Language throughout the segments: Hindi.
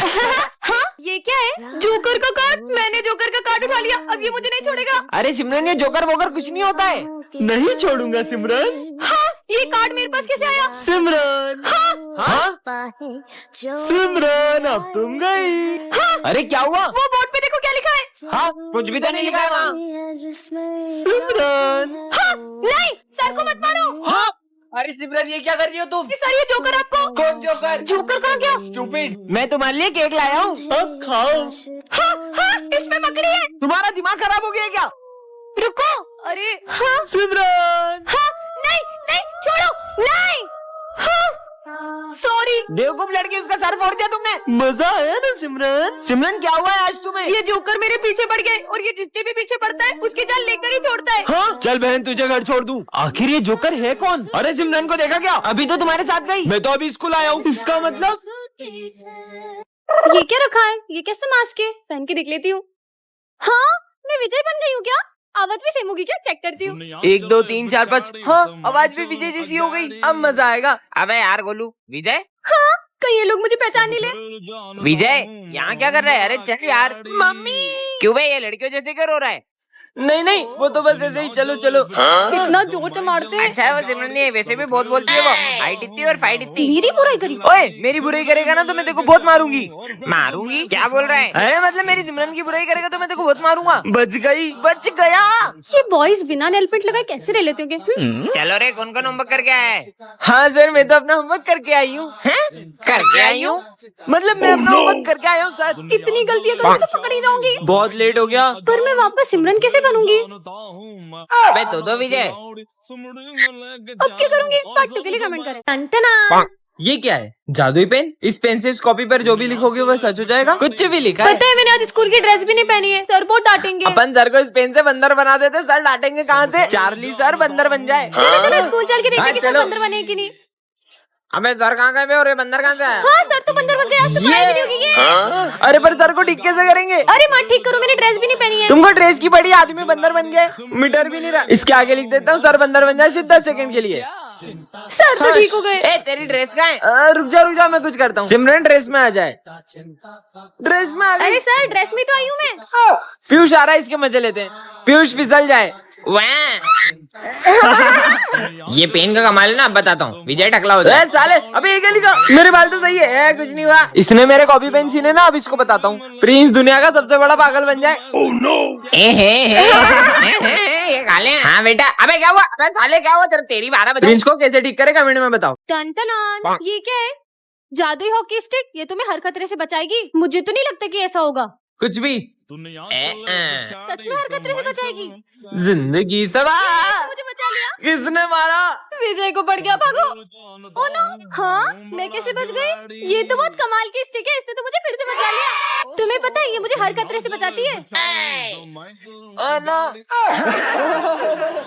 हाँ, ये क्या है? जोकर का कार्ड। मैंने जोकर का कार्ड उठा लिया, अब ये मुझे नहीं छोड़ेगा। अरे सिमरन, ये जोकर वोकर कुछ नहीं होता है। नहीं छोड़ूंगा सिमरन। हाँ, ये कार्ड मेरे पास कैसे आया? सिमरन, हाँ? सिमरन अब तुम गई। अरे क्या हुआ? वो बोर्ड पे देखो क्या लिखा है। हाँ, कुछ भी तो नहीं लिखा है वहाँ। सिमरन, हाँ, नहीं, सर को मत मारो। हाँ? अरे सिमरन, ये क्या कर रही हो तुम? सर, ये जोकर आपको। कौन जोकर? जोकर कहाँ गया? स्टूपिड, मैं तुम्हारे लिए केक लाया हूँ। अब खाओ। हाँ, हाँ, इसमें मकड़ी है। तुम्हारा दिमाग खराब हो गया क्या? रुको। अरे हाँ, सिमरन, हाँ, नहीं, नहीं, छोड़ो, नहीं। हाँ, सॉरी। बेवकूफ लड़की, उसका सर फोड़ दिया तुमने। मजा आया ना सिमरन? सिमरन, क्या हुआ है आज तुम्हें? ये जोकर मेरे पीछे पड़ गए और ये जिसके भी पीछे पड़ता है उसकी जान लेकर ही छोड़ता है। हाँ? चल बहन, तुझे घर छोड़ दूं। आखिर ये जोकर है कौन? अरे सिमरन को देखा क्या? अभी तो तुम्हारे साथ गई। मैं तो अभी स्कूल आया हूँ। इसका मतलब ये क्या रखा है? ये कैसे मास्क है? पहन के देख लेती हूँ। हाँ, मैं विजय बन गई हूँ क्या? आवाज भी सेम होगी क्या? चेक करती हूँ। 1 2 3 4 5। हाँ, आवाज भी विजय जैसी हो गई। अब मजा आएगा। अबे यार गोलू, विजय। हाँ, कहीं ये लोग मुझे पहचान नहीं ले। विजय, यहाँ क्या कर रहा है? अरे चल यार। मम्मी, क्यों भाई, ये लड़कियों जैसे क्यों रो रहा है? नहीं नहीं, वो तो बस ऐसे ही। चलो चलो। कितना जोर से मारते हैं। अच्छा है, वो सिमरन नहीं है, वैसे भी बहुत बोलती है वो। हाइट इतनी और फाइट इतनी। मेरी बुराई करी। ओए, मेरी बुराई करेगा ना तो मैं तेरे को बहुत मारूंगी। मारूंगी? क्या बोल रहा है? अरे मतलब मेरी सिमरन की बुराई करेगा तो मैं तेरे को बहुत मारूंगा। बच गई, बच गया। ये बॉयज बिना नेल पेंट लगाए कैसे रह लेते होंगे? चलो रे, कौन कौन होमवर्क करके आया है? हाँ सर, मैं तो अपना होमवर्क करके आई हूँ। करके आई हूँ? मतलब मैं अपना होमवर्क करके आया हूँ सर। इतनी गलतियाँ करूँगी तो पकड़ी जाऊंगी। बहुत लेट हो गया। पर मैं वापस सिमरन कैसे बनूंगी? अबे दो विजय। अब क्या करूंगी? पार्ट 2 के लिए कमेंट करें। टन-टना। ये क्या है? जादुई पेन? इस पेन से इस कॉपी पर जो भी लिखोगे वह सच हो जाएगा? कुछ भी लिखा है? पता है, मैंने आज स्कूल की ड्रेस भी नहीं पहनी है। सर बहुत डांटेंगे। अपन सर को इस पेन से बंदर बना देते, सर डांटेंगे कहाँ से? चार्ली सर बंदर बन जाए। चलो चलो, स्कूल चल के देखते हैं कि सर चलो। बंदर बने कि नहीं। अबे सर कहाँ गए और ये बंदर कहाँ से आया? हाँ, सर तो बंदर बन गए। आज तो पढ़ाई भी नहीं होगी ये। अरे पर सर को ठीक कैसे करेंगे? अरे माँ, ठीक करो, मैंने ड्रेस भी नहीं पहनी है। तुमको ड्रेस की पड़ी, आदमी बंदर बन गए। मीटर भी नहीं रहा। इसके आगे लिख देता हूँ, सर बंदर बन जाए सिर्फ 10 सेकंड के लिए। सर तो ठीक हो गए। ए, तेरी ड्रेस कहाँ है? रुक जा, मैं कुछ करता हूँ। सिमरन ड्रेस में आ जाए। ड्रेस में आ गई। अरे सर, ड्रेस में तो आई हूँ मैं। पीयूष आ रहा है, इसके मजे लेते हैं। पीयूष फिसल जाए। ये पेन का कमाल है ना, अब बताता हूँ। विजय टकला हो जाए। साले, अबे ये क्या लिखा? मेरे बाल तो सही है, कुछ नहीं हुआ। इसने मेरे कॉपी पेन छीने ना, अब इसको बताता हूँ। प्रिंस दुनिया का सबसे बड़ा पागल बन जाए। Oh no. ये खा ले। हाँ बेटा। अबे क्या हुआ? अबे साले क्या हुआ? तेरी 12 बजे प्रिंस को कैसे ठीक करे कमेंट में बताओ। टन-टनान। ये क्या है? जादुई हॉकी स्टिक। ये तुम्हें हर खतरे से बचाएगी। मुझे तो नहीं लगता कि ऐसा होगा। कुछ भी। सच में हर खतरे से बचाएगी। जिंदगी सवार। मुझे बचा लिया। किसने मारा? विजय को पड़ गया, भागो। Oh no. हाँ, मैं कैसे बच गई? ये तो बहुत कमाल की स्टिक है, इसने तो मुझे फिर से बचा लिया। तुम्हें पता है, ये मुझे हर खतरे से बचाती है। Oh no.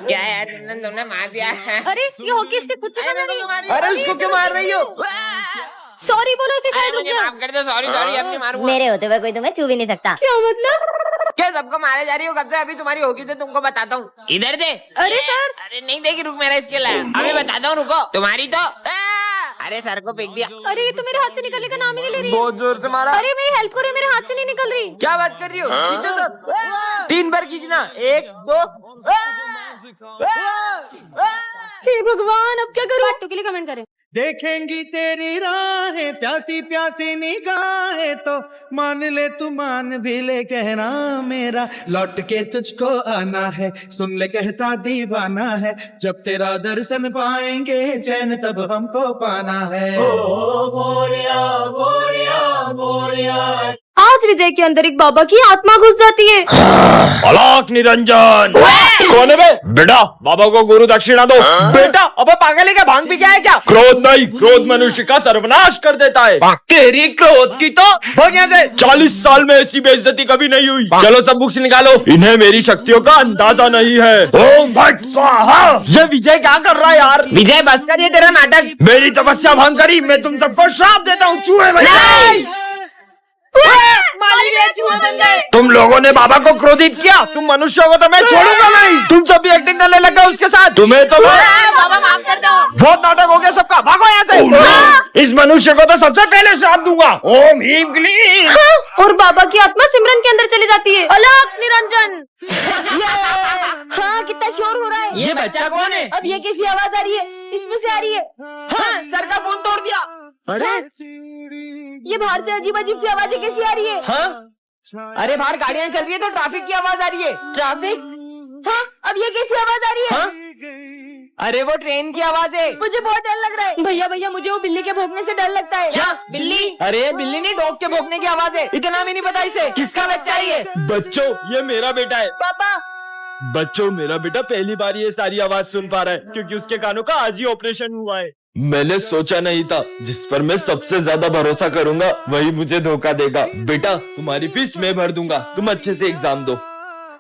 क्या यार, तुमने मार दिया? अरे, ये हॉकी स्टिक खुद से बना रही है। अरे उसको क्यों मार रही हो? सॉरी बोलो इसे, शायद रुक मुझे जाओ। माफ कर दो। सॉरी, अब नहीं मारूंगा। मेरे होते हुए कोई तुम्हें छू भी नहीं सकता। क्या मतलब? क्या सबको मारे जा रही हो कब से? अभी तुम्हारी होगी तो तुमको बताता हूँ। इधर दे। अरे सर। अरे नहीं देगी, रुक, मेरा इसके लाया। अभी बताता हूँ, रुको। तुम्हारी तो अरे सर को फेंक दिया। अरे, ये तो मेरे हाथ से निकलने का नाम ही नहीं ले रही। बहुत जोर से मारा। अरे मेरी हेल्प करो, मेरे हाथ से नहीं निकल रही। क्या बात कर रही हो? खींचो तो। 3 बार खींचना। 1 2। हे भगवान, अब क्या करूं? पार्ट 2 के लिए कमेंट करें। देखेंगी तेरी राहें प्यासी प्यासी निगाहें तो मान ले तू, मान भी ले कहना मेरा, लौट के तुझको आना है, सुन ले कहता दीवाना है, जब तेरा दर्शन पाएंगे चैन तब हमको पाना है। ओ बोरिया बोरिया बोरिया। आज विजय के अंदर एक बाबा की आत्मा घुस जाती है। अलाक निरंजन। कौन है बे? बेटा, बाबा को गुरु दक्षिणा दो। बेटा, अबे पागल है क्या? भांग पी के आया क्या? क्रोध नहीं, क्रोध मनुष्य का सर्वनाश कर देता है। तेरी क्रोध की तो भाग यहाँ से। 40 साल में ऐसी बेइज्जती कभी नहीं हुई। चलो सब बुक्स निकालो, इन्हें मेरी शक्तियों का अंदाजा नहीं है। ओम भट स्वाहा। ये विजय क्या कर रहा है यार? विजय बस कर, ये तेरा नाटक। मेरी तपस्या भंग करी, मैं तुम सबको श्राप देता हूँ। चूहे बन जाओ। मालिक, ये चूहे बन गए। तुम लोगों ने बाबा को क्रोधित किया, तुम मनुष्यों को तो मैं छोड़ूंगा नहीं। तुम सब भी एक्टिंग करने लग गए उसके साथ। तुम्हें तो बाबा माफ कर दो। बहुत नाटक हो गया सबका, भागो यहाँ से। इस मनुष्य को तो सबसे पहले श्राप दूंगा। ओम ह्रीम क्लीम। और बाबा की आत्मा सिमरन के अंदर चली जाती है। अलग निरंजन। हाँ, कितना शोर हो रहा है। ये बच्चा कौन है? अब ये कैसी आवाज आ रही है? इसमें से आ रही है। हाँ, सर का फोन तोड़ दिया। अरे ये बाहर से अजीब अजीब सी आवाजें कैसी आ रही है? हाँ, अरे बाहर गाड़ियां चल रही है तो ट्रैफिक की आवाज आ रही है। ट्रैफिक? हाँ, अब ये कैसी आवाज आ रही है? हाँ? अरे वो ट्रेन की आवाज है। मुझे बहुत डर लग रहा है। भैया भैया, मुझे वो बिल्ली के भौंकने से डर लगता है। क्या बिल्ली? अरे बिल्ली नहीं, डॉग के भौंकने की आवाज है। इतना भी नहीं पता इसे। किसका बच्चा है ये? बच्चों, ये मेरा बेटा है। पापा, बच्चों, मेरा बेटा पहली बार ये सारी आवाज सुन पा रहा है क्योंकि उसके कानों का आज ही ऑपरेशन हुआ है। मैंने सोचा नहीं था जिस पर मैं सबसे ज्यादा भरोसा करूंगा वही मुझे धोखा देगा। बेटा, तुम्हारी फीस मैं भर दूंगा, तुम अच्छे से एग्जाम दो।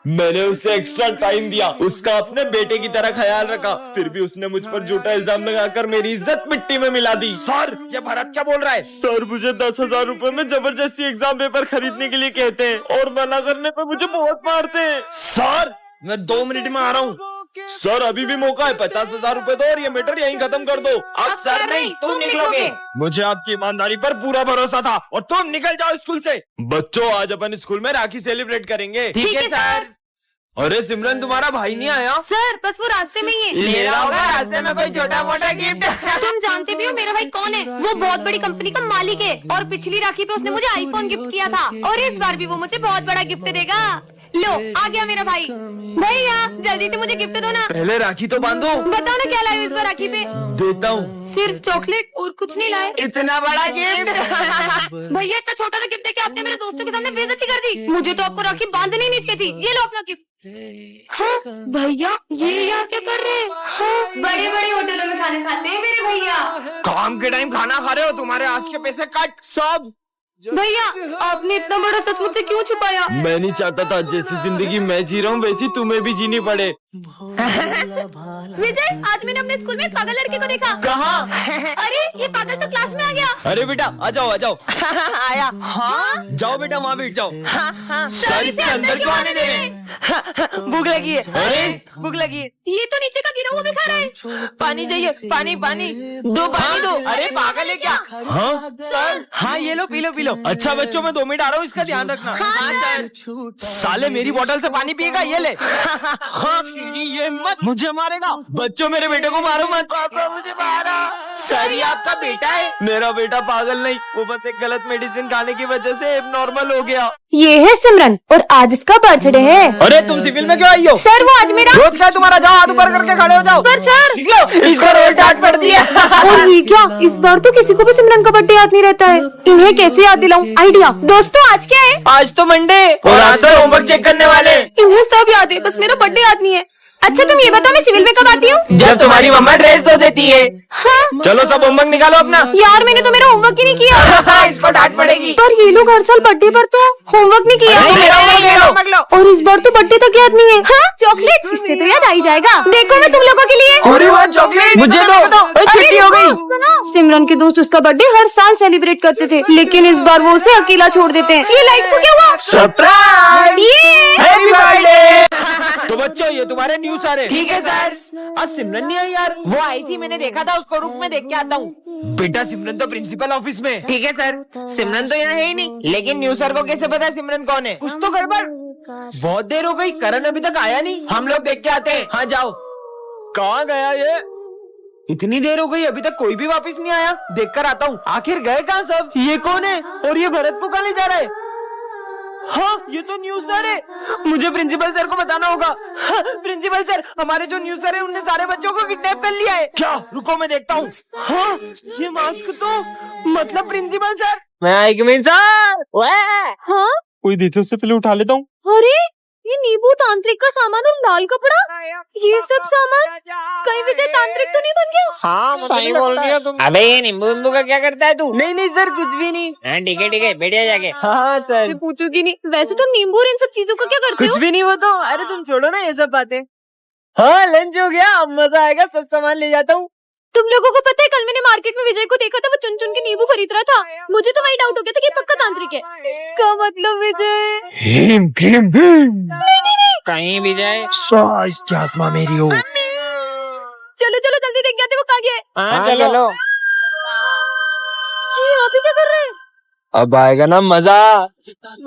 मैंने उसे एक्स्ट्रा टाइम दिया, उसका अपने बेटे की तरह ख्याल रखा, फिर भी उसने मुझ पर झूठा इल्जाम लगाकर मेरी इज्जत मिट्टी में मिला दी। सर, ये भरत क्या बोल रहा है? सर, मुझे 10,000 रुपए में जबरदस्ती एग्जाम पेपर खरीदने के लिए कहते हैं और मना करने पे मुझे बहुत मारते हैं। सर, मैं 2 मिनट में आ रहा हूँ। सर, अभी भी मौका है, 50,000 रुपए दो और ये मैटर यहीं खत्म कर दो। अब सर नहीं, तुम निकलोगे। मुझे आपकी ईमानदारी पर पूरा भरोसा था और तुम निकल जाओ स्कूल से। बच्चों, आज अपन स्कूल में राखी सेलिब्रेट करेंगे। ठीक है सर। अरे सिमरन, तुम्हारा भाई नहीं आया? सर, बस वो रास्ते में ही है। ले रहा होगा रास्ते में कोई छोटा मोटा गिफ्ट। तुम जानते भी हो मेरा भाई कौन है? वो बहुत बड़ी कंपनी का मालिक है और पिछली राखी पे उसने मुझे आईफोन गिफ्ट किया था और इस बार भी वो मुझे बहुत बड़ा गिफ्ट देगा। लो, आ गया मेरा भाई। भैया, जल्दी से मुझे गिफ्ट दो ना। पहले राखी तो बांधो। बताओ ना क्या लाए इस बार राखी पे? देता हूँ। सिर्फ चॉकलेट और कुछ नहीं लाए। इतना बड़ा गिफ्ट। भैया, इतना छोटा सा गिफ्ट देके आपने मेरे दोस्तों के सामने बेइज्जती कर दी। मुझे तो आपको राखी बांधनी नहीं चाहिए थी। ये लो अपना गिफ्ट। हाँ, भैया, ये यहाँ क्या कर रहे हैं? हाँ, बड़े बड़े होटलों में खाना खाते हैं मेरे भैया। काम के टाइम खाना खा रहे हो, तुम्हारे आज के पैसे कट सब। भैया, आपने इतना बड़ा सच मुझसे क्यों छुपाया? मैं नहीं चाहता था जैसी जिंदगी मैं जी रहा हूँ वैसी तुम्हें भी जीनी पड़े। विजय, आज मैंने अपने स्कूल में एक पागल लड़के को देखा। कहाँ? अरे, ये पागल तो क्लास में आ गया। अरे बेटा, आ जाओ आ जाओ। आया। हाँ, जाओ बेटा, वहाँ बैठ जाओ। सर, इसे अंदर क्यों आने दे रहे हैं? भूख लगी है। अरे, भूख लगी है। ये तो नीचे का गिरा हुआ भी खा रहा है। पानी चाहिए, पानी पानी दो, पानी दो। अरे पागल है क्या? हाँ सर, हाँ ये लो, पी लो पी लो। अच्छा बच्चों, मैं 2 मिनट आ रहा हूँ, इसका ध्यान रखना। हाँ सर। साले मेरी बोतल से पानी पिएगा, ये ले। हाँ, ये मत मुझे मारेगा। बच्चों, मेरे बेटे को मारो मत। पापा मुझे मारा। सर, ये आपका बेटा है? मेरा बेटा पागल नहीं, वो बस एक गलत मेडिसिन खाने की वजह से एबनॉर्मल हो गया। ये है सिमरन और आज इसका बर्थडे है। अरे तुम सिविल में क्यों आई हो? सर, वो आज मेरा रोज क्या है तुम्हारा? जाओ हाथ ऊपर करके खड़े हो जाओ। पर सर, निकलो, इसको रोज डांट पड़ती है। और ये क्या, इस बार तो किसी को भी सिमरन का बर्थडे याद नहीं रहता है। इन्हें कैसे याद दिलाऊं? आइडिया। दोस्तों, आज क्या है? आज तो मंडे और आज तो होमवर्क चेक करने वाले। इन्हें सब याद है, बस मेरा बर्थडे याद नहीं है। अच्छा, तुम ये बताओ, मैं सिविल में कब आती हूँ? जब तुम्हारी मम्मा ड्रेस धो देती है। हाँ? चलो सब होमवर्क निकालो अपना। यार, मैंने तो मेरा होमवर्क ही नहीं किया। इसको डांट पड़ेगी। पर ये लोग हर साल बर्थडे पर तो होमवर्क नहीं किया। मेरा होमवर्क लो। और इस बार तो बर्थडे तक याद नहीं है। हाँ, चॉकलेट, इससे तो याद आ ही जाएगा। देखो, मैं तुम लोगों के लिए। अरे वाह, चॉकलेट मुझे दो। छुट्टी हो गई। सिमरन के दोस्त उसका बर्थडे हर साल सेलिब्रेट करते थे, लेकिन इस बार वो उसे अकेला छोड़ देते हैं। ये लाइट को क्या हुआ? सरप्राइज। ये हैप्पी बर्थडे। तो बच्चों, ये तुम्हारे न्यूज आ रहे। ठीक है सर। आज सिमरन नहीं आई यार। वो आई थी, मैंने देखा था उसको, रुक मैं देख के आता हूँ। बेटा, सिमरन तो प्रिंसिपल ऑफिस में। ठीक है सर। सिमरन तो यहाँ है ही नहीं, लेकिन न्यूज सर को कैसे पता सिमरन कौन है? कुछ तो गड़बड़। बहुत देर हो गई, करण अभी तक आया नहीं। हम लोग देख के आते हैं। हाँ जाओ। कहाँ गया ये? इतनी देर हो गई, अभी तक कोई भी वापस नहीं आया। देख कर आता हूँ, आखिर गए कहाँ सब? ये कौन है और ये भरत को कहाँ ले जा रहा है? हाँ, ये तो न्यूज सर है। मुझे प्रिंसिपल सर को बताना होगा। हाँ, प्रिंसिपल सर, हमारे जो न्यूज सर है उनने सारे बच्चों को किडनैप कर लिया है। क्या? रुको मैं देखता हूँ। हाँ, ये मास्क तो मतलब प्रिंसिपल सर। मैं आइकमिन सर। हाँ? कोई देखे उससे पहले उठा लेता हूँ। अरे, ये नींबू तांत्रिक का सामान और लाल कपड़ा, ये सब सामान कहीं विजय तांत्रिक तो नहीं बन गया? हाँ, सही बोल रही हो तुम। अबे ये नींबू नींबू का क्या करता है तू? नहीं सर, कुछ भी नहीं। हाँ, ठीक है, बैठिए जाके। हाँ सर, पूछूंगी नहीं। वैसे तुम नींबू और इन सब चीजों का क्या करते हो? कुछ भी नहीं। वो तो, अरे तुम छोड़ो ना ये सब बातें। हाँ, लंच हो गया, अब मजा आएगा, सब सामान ले जाता हूँ। तुम लोगों को पता है कल मैंने मार्केट में विजय को देखा था, वो चुन चुन के नींबू खरीद रहा था। मुझे तो वही डाउट हो गया था कि ये पक्का तांत्रिक है। इसका मतलब विजय। भीम भीम भीम। कहीं विजय इसकी आत्मा मेरी हो। चलो चलो जल्दी देख के आते, वो कहाँ गया है? हाँ चलो। ये यहाँ पे क्या कर रहे हैं? अब आएगा ना मजा,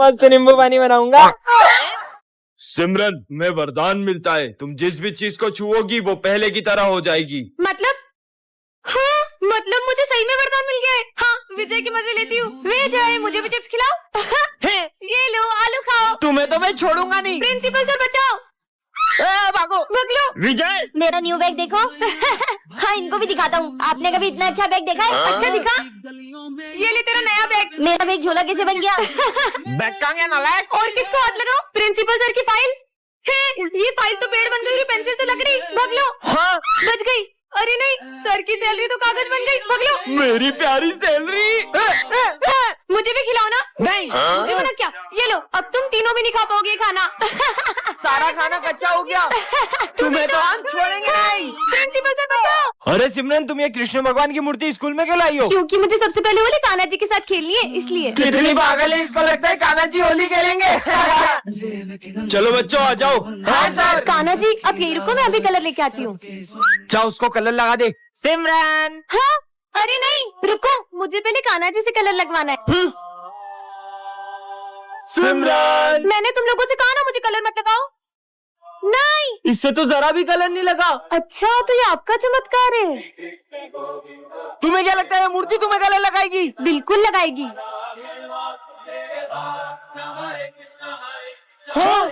मस्त नींबू पानी बनाऊंगा। सिमरन, मैं वरदान मिलता है, तुम जिस भी चीज को छुओगी वो पहले की तरह हो जाएगी। मतलब? हाँ, मतलब मुझे सही में वरदान मिल गया है। हाँ, विजय के मजे लेती हूँ। विजय मुझे भी चिप्स खिलाओ। ये लो आलू खाओ। तुम्हें तो मैं छोड़ूंगा नहीं। प्रिंसिपल सर बचाओ। भागो भाग लो। विजय, मेरा न्यू बैग देखो। हाँ, इनको भी दिखाता हूँ। आपने कभी इतना अच्छा बैग देखा है? अच्छा दिखा। ये ले तेरा नया बैग। मेरा बैग झोला कैसे बन गया? बैग कहाँ गया नालायक? और किसको हाथ लगाओ? प्रिंसिपल सर की फाइल। ये फाइल तो पेड़ बन गई, पेंसिल तो लकड़ी। भाग लो। हाँ बच गई। अरे नहीं, सर की सैलरी तो कागज बन गई। भाग लो। मेरी प्यारी सैलरी। मुझे भी खिलाओ ना। नहीं। मुझे मना क्या? ये लो, अब तुम तीनों भी नहीं खा पाओगे खाना। सारा खाना कच्चा हो गया। तुम्हें तो हम छोड़ेंगे नहीं। प्रिंसिपल सर बचाओ। अरे सिमरन, तुम ये कृष्ण भगवान की मूर्ति स्कूल में क्यों लाई हो? क्योंकि मुझे सबसे पहले होली कान्हा जी के साथ खेलनी है, इसलिए। कितनी पागल है, इसको लगता है कान्हा जी होली खेलेंगे। चलो बच्चों आ जाओ। हाँ सर। कान्हा जी अब यही रुको, मैं अभी कलर लेके आती हूँ। जाओ उसको कलर लगा दे। सिमरन। हाँ, अरे नहीं रुको, मुझे पहले कान्हा जी से कलर लगवाना है। सिमरन, मैंने तुम लोगों से कहा ना मुझे कलर मत लगाओ। नहीं। इससे तो जरा भी कलर नहीं लगा। अच्छा, तो ये आपका चमत्कार है। तुम्हें क्या लगता है ये मूर्ति तुम्हें कलर लगाएगी? बिल्कुल लगाएगी। हाँ?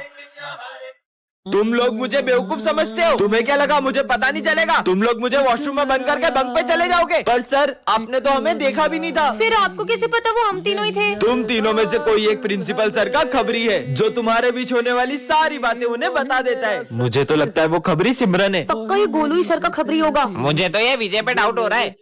तुम लोग मुझे बेवकूफ समझते हो? तुम्हें क्या लगा मुझे पता नहीं चलेगा? तुम लोग मुझे वॉशरूम में बंद करके बंक पे चले जाओगे? पर सर, आपने तो हमें देखा भी नहीं था। फिर आपको कैसे पता वो हम तीनों ही थे? तुम तीनों में से कोई एक प्रिंसिपल सर का खबरी है, जो तुम्हारे बीच होने वाली सारी बातें उन्हें बता देता है। मुझे तो लगता है वो खबरी सिमरन है। पक्का ये गोलू ही सर का खबरी होगा। मुझे तो ये विजय पे डाउट हो रहा है।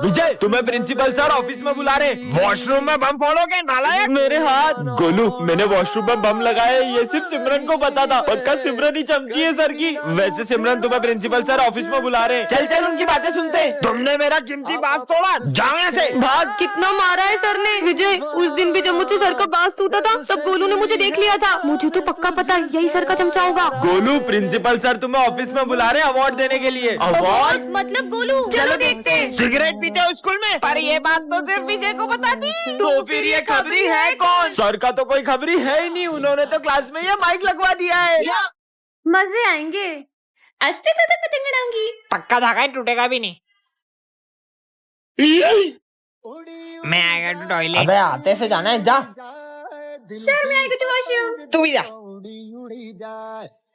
विजय, तुम्हें प्रिंसिपल सर ऑफिस में बुला रहे। वॉशरूम में बम फोड़ोगे नालायक? मेरे हाथ। गोलू, मैंने वॉशरूम में बम लगाया, ये सिर्फ सिमरन को पता था। पक्का सिमरन ही चमची है सर की। वैसे सिमरन, तुम्हें प्रिंसिपल सर ऑफिस में बुला रहे। चल चल उनकी बातें सुनते। तुमने मेरा कीमती बांस तोड़ा, जाओ यहाँ से। भाग। कितना मारा है सर ने। विजय, उस दिन भी जब मुझसे सर का बांस टूटा था तब गोलू ने मुझे देख लिया था। मुझे तो पक्का पता यही सर का चमचा होगा। गोलू, प्रिंसिपल सर तुम्हें ऑफिस में बुला रहे अवार्ड देने के लिए। अवार्ड? मतलब गोलू। चलो देखते हैं। सिगरेट पीते हो स्कूल में? पर ये बात तो सिर्फ विजय को बता दी। तो फिर ये खबरी है कौन? सर का तो कोई खबरी है ही नहीं, उन्होंने तो क्लास में ये माइक लगवा दिया है। मजे आएंगे। अस्ते तक पतंग उड़ाऊंगी। पक्का धागा है, टूटेगा भी नहीं। मैं आएगा टू टॉयलेट। अबे आते से जाना है, जा। सर मैं आएगा टू वॉशरूम। तू भी जा।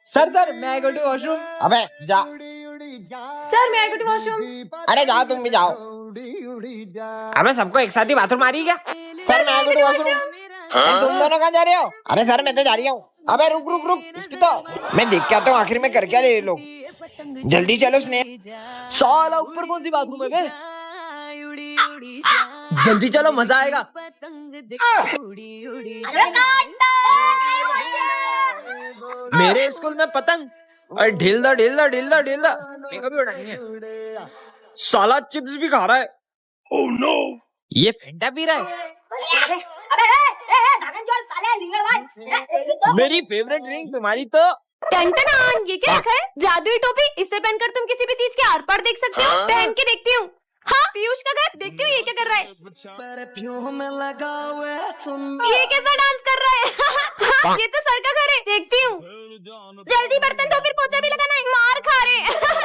सर मैं आएगा टू वॉशरूम। अबे जा। सर मैं आएगा टू वॉशरूम। अरे जाओ, तुम भी जाओ। अबे सबको एक साथ ही बाथरूम आ रही क्या? सर मैं आएगा टू वॉशरूम। तुम दोनों कहाँ जा रहे हो? अरे सर मैं तो जा रही हूँ। अबे रुक रुक रुक, इसकी तो मैं देख के आता हूँ आखिर में कर क्या रहे ये लोग। जल्दी चलो स्नेह। साला ऊपर कौन सी बाथरूम है बे? जल्दी चलो, मजा आएगा। मेरे स्कूल में पतंग। अरे ढील दो ढील दो ढील दो ढील दो। मेरे को भी उड़ानी है। साला चिप्स भी खा रहा है। Oh no! ये फेंटा पी रहा है। मेरी फेवरेट ड्रिंक तुम्हारी तो। टन ये क्या रखा है? जादुई टोपी। इससे पहनकर तुम किसी भी चीज के आर पार देख सकते हो। पहन के देखती हूँ। हाँ, पीयूष का घर। देखती हूँ ये क्या कर रहा है। ये कैसा डांस कर रहा है? ये तो सर का घर है। देखती हूँ। जल्दी बर्तन धो, फिर पोछा भी लगाना है। मार खा रहे।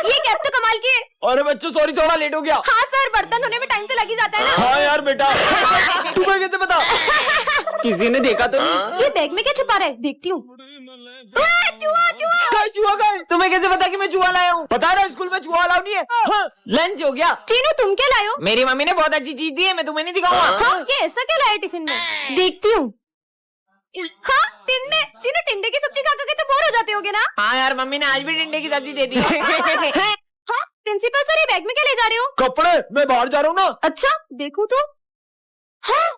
ये कैप तो कमाल की है। अरे बच्चों सॉरी, थोड़ा लेट हो गया। हाँ सर, बर्तन धोने में टाइम तो लग ही जाता है ना। हाँ यार बेटा। तुम्हें कैसे पता? किसी ने देखा तो नहीं? ये बैग में क्या छुपा रहा है? देखती हूँ। चूहा चूहा। जुआ गए? तुम्हें कैसे पता कि मैं जुआ लाया हूँ? पता है ना स्कूल में जुआ अलाउ नहीं है। हाँ, लंच हो गया। चीनू तुम क्या लाए हो? मेरी मम्मी ने बहुत अच्छी चीज दी है, मैं तुम्हें नहीं दिखाऊंगा। हाँ, ये ऐसा क्या लाया टिफिन में? देखती हूँ। हाँ, टिंडे। चीनू टिंडे की सब्जी खा के तो बोर हो जाते होगे ना? हाँ यार, मम्मी ने आज भी टिंडे की सब्जी दे दी है। हाँ, प्रिंसिपल सर ये बैग में क्या ले जा रहे हो? कपड़े, मैं बाहर जा रहा हूँ ना। अच्छा, देखो तो। हाँ,